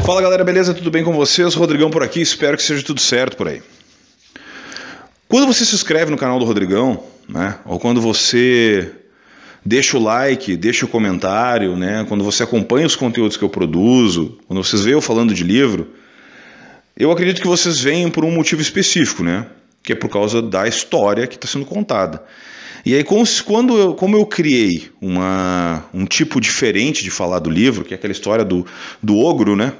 Fala galera, beleza? Tudo bem com vocês? Rodrigão por aqui, espero que seja tudo certo por aí. Quando você se inscreve no canal do Rodrigão, né, ou quando você deixa o like, deixa o comentário, né, quando você acompanha os conteúdos que eu produzo, quando vocês veem eu falando de livro, eu acredito que vocês venham por um motivo específico, né, que é por causa da história que está sendo contada. E aí, como eu criei um tipo diferente de falar do livro, que é aquela história do ogro, né?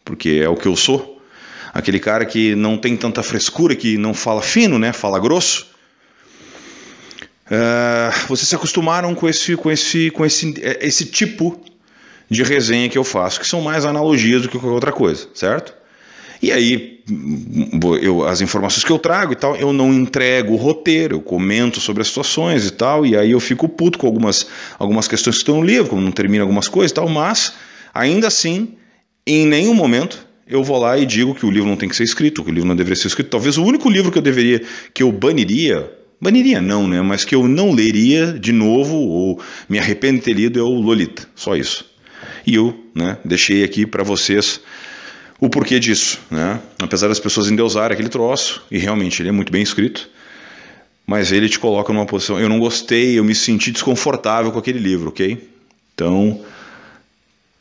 Porque é o que eu sou, aquele cara que não tem tanta frescura, que não fala fino, né? Fala grosso. Vocês se acostumaram com esse tipo de resenha que eu faço, que são mais analogias do que qualquer outra coisa, certo? E aí, as informações que eu trago e tal, eu não entrego o roteiro, eu comento sobre as situações e tal, e aí eu fico puto com algumas questões que estão no livro, como não termina algumas coisas e tal, mas, ainda assim, em nenhum momento eu vou lá e digo que o livro não tem que ser escrito, que o livro não deveria ser escrito. Talvez o único livro que eu baniria não, né, mas que eu não leria de novo, ou me arrependo de ter lido, é o Lolita, só isso. E eu, né, deixei aqui para vocês o porquê disso, né? Apesar das pessoas endeusarem aquele troço, e realmente ele é muito bem escrito, mas ele te coloca numa posição, eu não gostei, eu me senti desconfortável com aquele livro, ok? Então,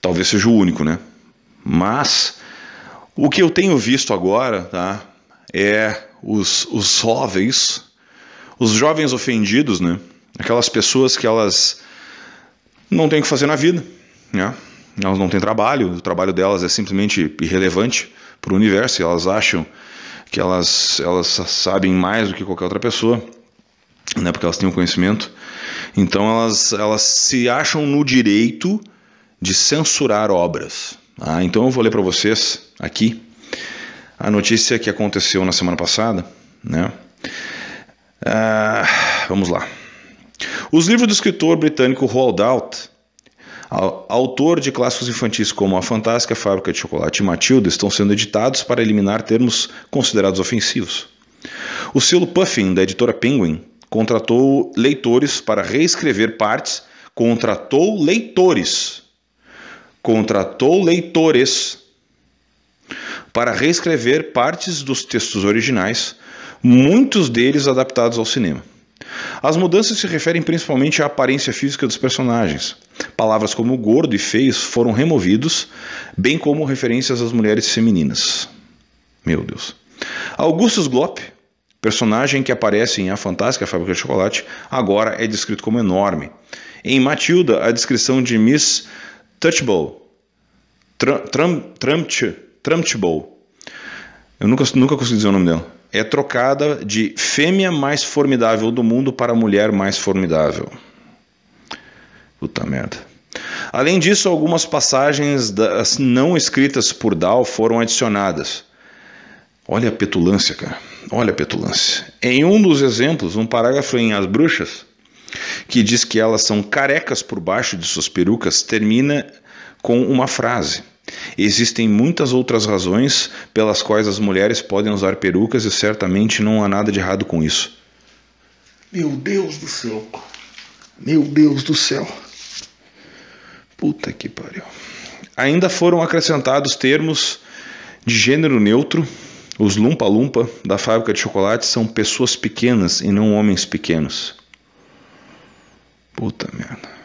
talvez seja o único, né? Mas, o que eu tenho visto agora, tá, é os jovens ofendidos, né? Aquelas pessoas que elas não têm o que fazer na vida, né? Elas não têm trabalho, o trabalho delas é simplesmente irrelevante para o universo, e elas acham que elas sabem mais do que qualquer outra pessoa, né, porque elas têm o conhecimento. Então elas se acham no direito de censurar obras. Então eu vou ler para vocês aqui a notícia que aconteceu na semana passada, né? Vamos lá. Os livros do escritor britânico Roald Dahl, autor de clássicos infantis como A Fantástica Fábrica de Chocolate e Matilda, estão sendo editados para eliminar termos considerados ofensivos. O selo Puffin, da editora Penguin, contratou leitores para reescrever partes para reescrever partes dos textos originais, muitos deles adaptados ao cinema. As mudanças se referem principalmente à aparência física dos personagens. Palavras como gordo e feios foram removidos, bem como referências às mulheres femininas. Meu Deus. Augustus Gloop, personagem que aparece em A Fantástica Fábrica de Chocolate, agora é descrito como enorme. Em Matilda, a descrição de Miss Trunchbull, eu nunca consegui dizer o nome dela, é trocada de fêmea mais formidável do mundo para mulher mais formidável. Puta merda. Além disso, algumas passagens não escritas por Dahl foram adicionadas. Olha a petulância, cara. Olha a petulância. Em um dos exemplos, um parágrafo em As Bruxas, que diz que elas são carecas por baixo de suas perucas, termina com uma frase: existem muitas outras razões pelas quais as mulheres podem usar perucas e certamente não há nada de errado com isso. Meu Deus do céu. Meu Deus do céu. Puta que pariu. Ainda foram acrescentados termos de gênero neutro. Os Lumpa-Lumpa da fábrica de chocolate são pessoas pequenas e não homens pequenos. Puta merda.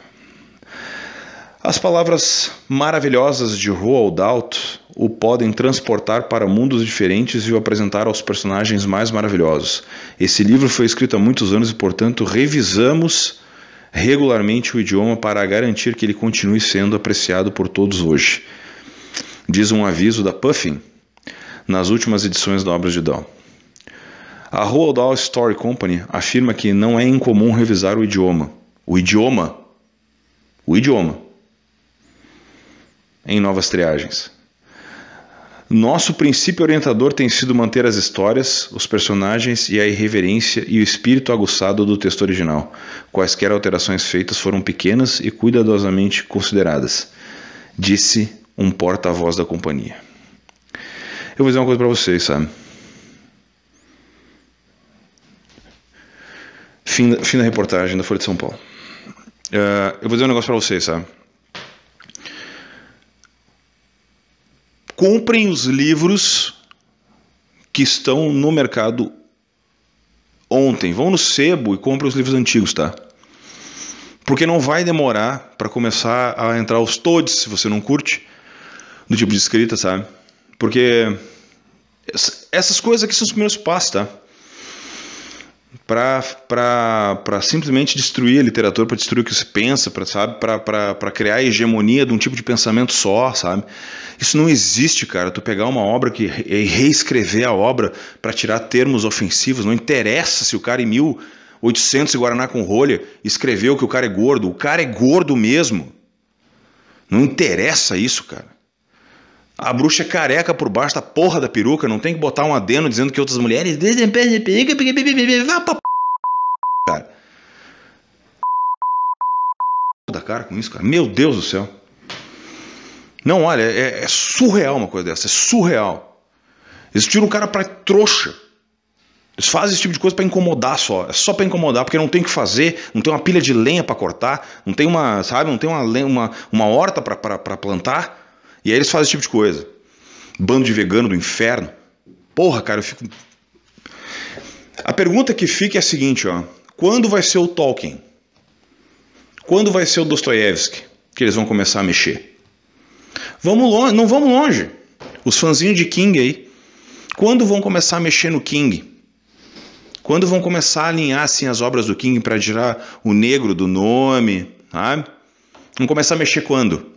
As palavras maravilhosas de Roald Dahl o podem transportar para mundos diferentes e o apresentar aos personagens mais maravilhosos. Esse livro foi escrito há muitos anos e, portanto, revisamos regularmente o idioma para garantir que ele continue sendo apreciado por todos hoje. Diz um aviso da Puffin nas últimas edições da obra de Dahl. A Roald Dahl Story Company afirma que não é incomum revisar o idioma em novas triagens. Nosso princípio orientador tem sido manter as histórias, os personagens e a irreverência e o espírito aguçado do texto original. Quaisquer alterações feitas foram pequenas e cuidadosamente consideradas, disse um porta-voz da companhia. Eu vou dizer uma coisa para vocês, sabe? Fim da reportagem da Folha de São Paulo. Eu vou dizer um negócio para vocês, sabe? comprem os livros que estão no mercado ontem. Vão no sebo e comprem os livros antigos, tá? Porque não vai demorar para começar a entrar os todes, se você não curte, do tipo de escrita, sabe? Porque essas coisas aqui são os primeiros passos, tá? Para simplesmente destruir a literatura, para destruir o que se pensa, para criar a hegemonia de um tipo de pensamento só, sabe? Isso não existe, cara. Tu pegar uma obra e reescrever a obra para tirar termos ofensivos, não interessa se o cara em 1800 em Guaraná com rolha escreveu que o cara é gordo mesmo. Não interessa isso, cara. A bruxa é careca por baixo da porra da peruca, não tem que botar um adeno dizendo que outras mulheres... Vá pra cara. Da cara com isso, cara. Meu Deus do céu. Não, olha, é surreal uma coisa dessa, é surreal. Eles tiram o cara pra trouxa. Eles fazem esse tipo de coisa pra incomodar só. É só pra incomodar, porque não tem o que fazer, não tem uma pilha de lenha pra cortar, não tem uma, sabe, não tem uma horta pra plantar. E aí eles fazem esse tipo de coisa. Bando de vegano do inferno. Porra, cara, eu fico... A pergunta que fica é a seguinte, ó. Quando vai ser o Tolkien? Quando vai ser o Dostoiévski que eles vão começar a mexer? Vamos longe, não vamos longe. Os fãzinhos de King aí. Quando vão começar a mexer no King? Quando vão começar a alinhar assim as obras do King para tirar o negro do nome, sabe? Vão começar a mexer quando?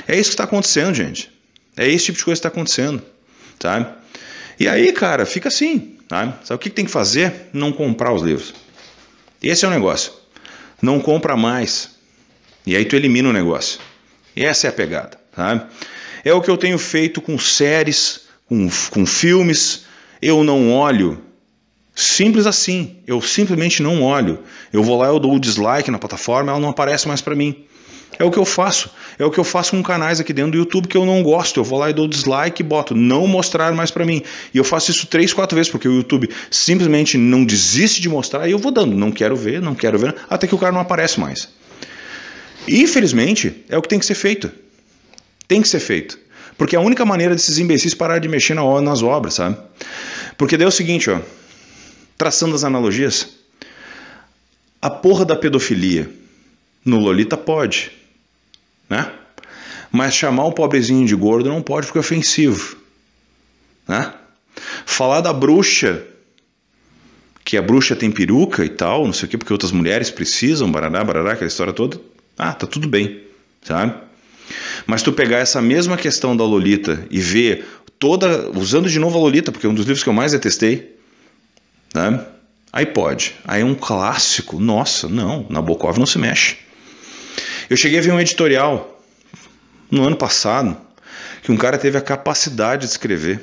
É isso que está acontecendo, gente. É esse tipo de coisa que está acontecendo, sabe? E aí, cara, fica assim, sabe? Sabe o que tem que fazer? Não comprar os livros. Esse é o negócio. Não compra mais. E aí tu elimina o negócio. E essa é a pegada, sabe? É o que eu tenho feito com séries, com filmes. Eu não olho. Simples assim. Eu simplesmente não olho. Eu vou lá, eu dou o dislike na plataforma, ela não aparece mais para mim. É o que eu faço. É o que eu faço com canais aqui dentro do YouTube que eu não gosto. Eu vou lá e dou dislike e boto não mostrar mais pra mim. E eu faço isso 3, 4 vezes, porque o YouTube simplesmente não desiste de mostrar e eu vou dando. Não quero ver, até que o cara não aparece mais. E, infelizmente, é o que tem que ser feito. Tem que ser feito. Porque é a única maneira desses imbecis parar de mexer nas obras, sabe? Porque daí é o seguinte, ó. Traçando as analogias. A porra da pedofilia no Lolita pode, né? Mas chamar o pobrezinho de gordo não pode porque é ofensivo, né? Falar da bruxa, que a bruxa tem peruca e tal, não sei o que, porque outras mulheres precisam, barará, aquela história toda, tá tudo bem, sabe? Mas tu pegar essa mesma questão da Lolita e ver toda, usando de novo a Lolita, porque é um dos livros que eu mais detestei, né? Aí pode, aí é um clássico, nossa, não, Nabokov não se mexe. Eu cheguei a ver um editorial no ano passado que um cara teve a capacidade de escrever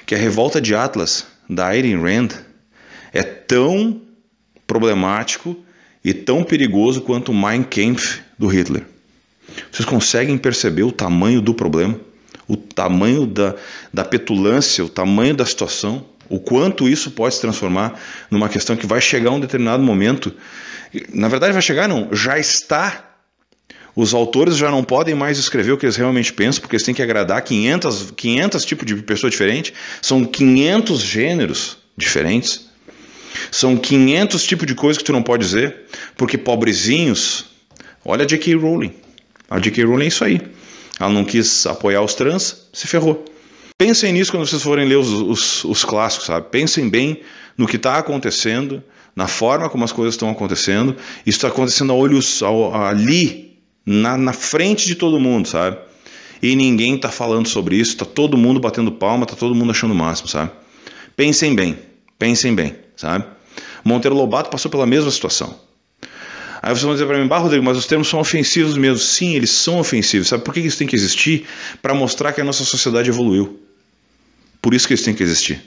que a Revolta de Atlas, da Ayn Rand, é tão problemático e tão perigoso quanto o Mein Kampf do Hitler. Vocês conseguem perceber o tamanho do problema? O tamanho da petulância, o tamanho da situação? O quanto isso pode se transformar numa questão que vai chegar a um determinado momento. Na verdade vai chegar não, já está. Os autores já não podem mais escrever o que eles realmente pensam, porque eles têm que agradar 500 tipos de pessoa diferente. São 500 gêneros diferentes. São 500 tipos de coisas que tu não pode dizer, porque pobrezinhos... Olha a J.K. Rowling. A J.K. Rowling é isso aí. Ela não quis apoiar os trans, se ferrou. Pensem nisso quando vocês forem ler os clássicos, sabe? Pensem bem no que está acontecendo, na forma como as coisas estão acontecendo. Isso está acontecendo a olhos ali, na frente de todo mundo, sabe? E ninguém está falando sobre isso, está todo mundo batendo palma, está todo mundo achando o máximo, sabe? Pensem bem, sabe? Monteiro Lobato passou pela mesma situação. Aí vocês vão dizer para mim, Rodrigo, mas os termos são ofensivos mesmo. Sim, eles são ofensivos. Sabe por que isso tem que existir? Para mostrar que a nossa sociedade evoluiu. Por isso que eles têm que existir.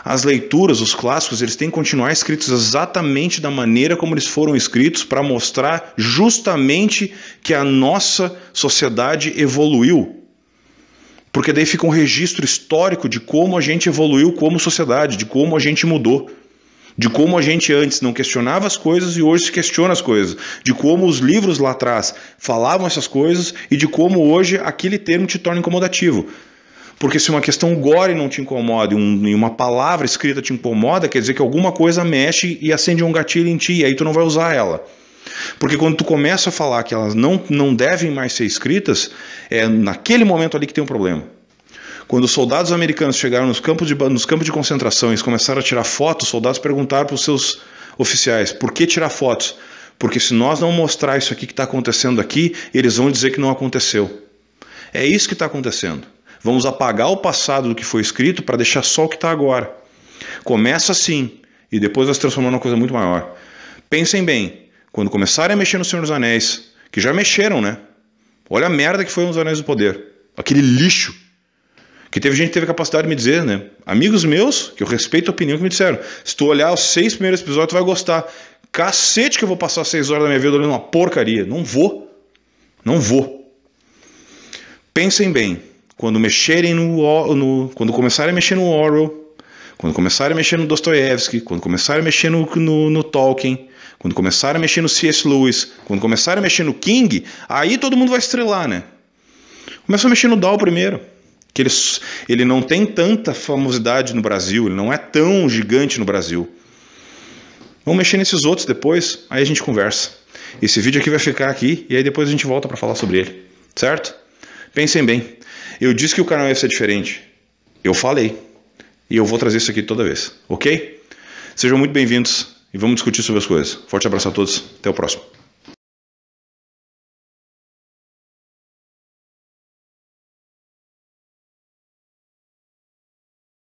As leituras, os clássicos, eles têm que continuar escritos exatamente da maneira como eles foram escritos para mostrar justamente que a nossa sociedade evoluiu. Porque daí fica um registro histórico de como a gente evoluiu como sociedade, de como a gente mudou. De como a gente antes não questionava as coisas e hoje se questiona as coisas. De como os livros lá atrás falavam essas coisas e de como hoje aquele termo te torna incomodativo. Porque se uma questão gore não te incomoda e uma palavra escrita te incomoda, quer dizer que alguma coisa mexe e acende um gatilho em ti, e aí tu não vai usar ela. Porque quando tu começa a falar que elas não devem mais ser escritas, é naquele momento ali que tem um problema. Quando os soldados americanos chegaram nos campos de concentração e eles começaram a tirar fotos, os soldados perguntaram para os seus oficiais, por que tirar fotos? Porque se nós não mostrar isso aqui que está acontecendo aqui, eles vão dizer que não aconteceu. É isso que está acontecendo. Vamos apagar o passado do que foi escrito para deixar só o que está agora. Começa assim, e depois vai se transformar numa coisa muito maior. Pensem bem, quando começarem a mexer no Senhor dos Anéis, que já mexeram, né? Olha a merda que foi os Anéis do Poder. Aquele lixo. Que teve gente que teve a capacidade de me dizer, né? Amigos meus, que eu respeito a opinião, que me disseram, se tu olhar os 6 primeiros episódios, tu vai gostar. Cacete que eu vou passar 6 horas da minha vida olhando uma porcaria. Não vou. Não vou. Pensem bem. Quando quando começarem a mexer no Orwell, quando começarem a mexer no Dostoiévski, quando começarem a mexer no Tolkien, quando começarem a mexer no C.S. Lewis, quando começarem a mexer no King, aí todo mundo vai estrelar, né? Começa a mexer no Dow primeiro. Que ele não tem tanta famosidade no Brasil, ele não é tão gigante no Brasil. Vamos mexer nesses outros depois, aí a gente conversa. Esse vídeo aqui vai ficar aqui e aí depois a gente volta para falar sobre ele, certo? Pensem bem, eu disse que o canal ia ser diferente, eu falei, e eu vou trazer isso aqui toda vez, ok? Sejam muito bem-vindos e vamos discutir sobre as coisas. Forte abraço a todos, até o próximo.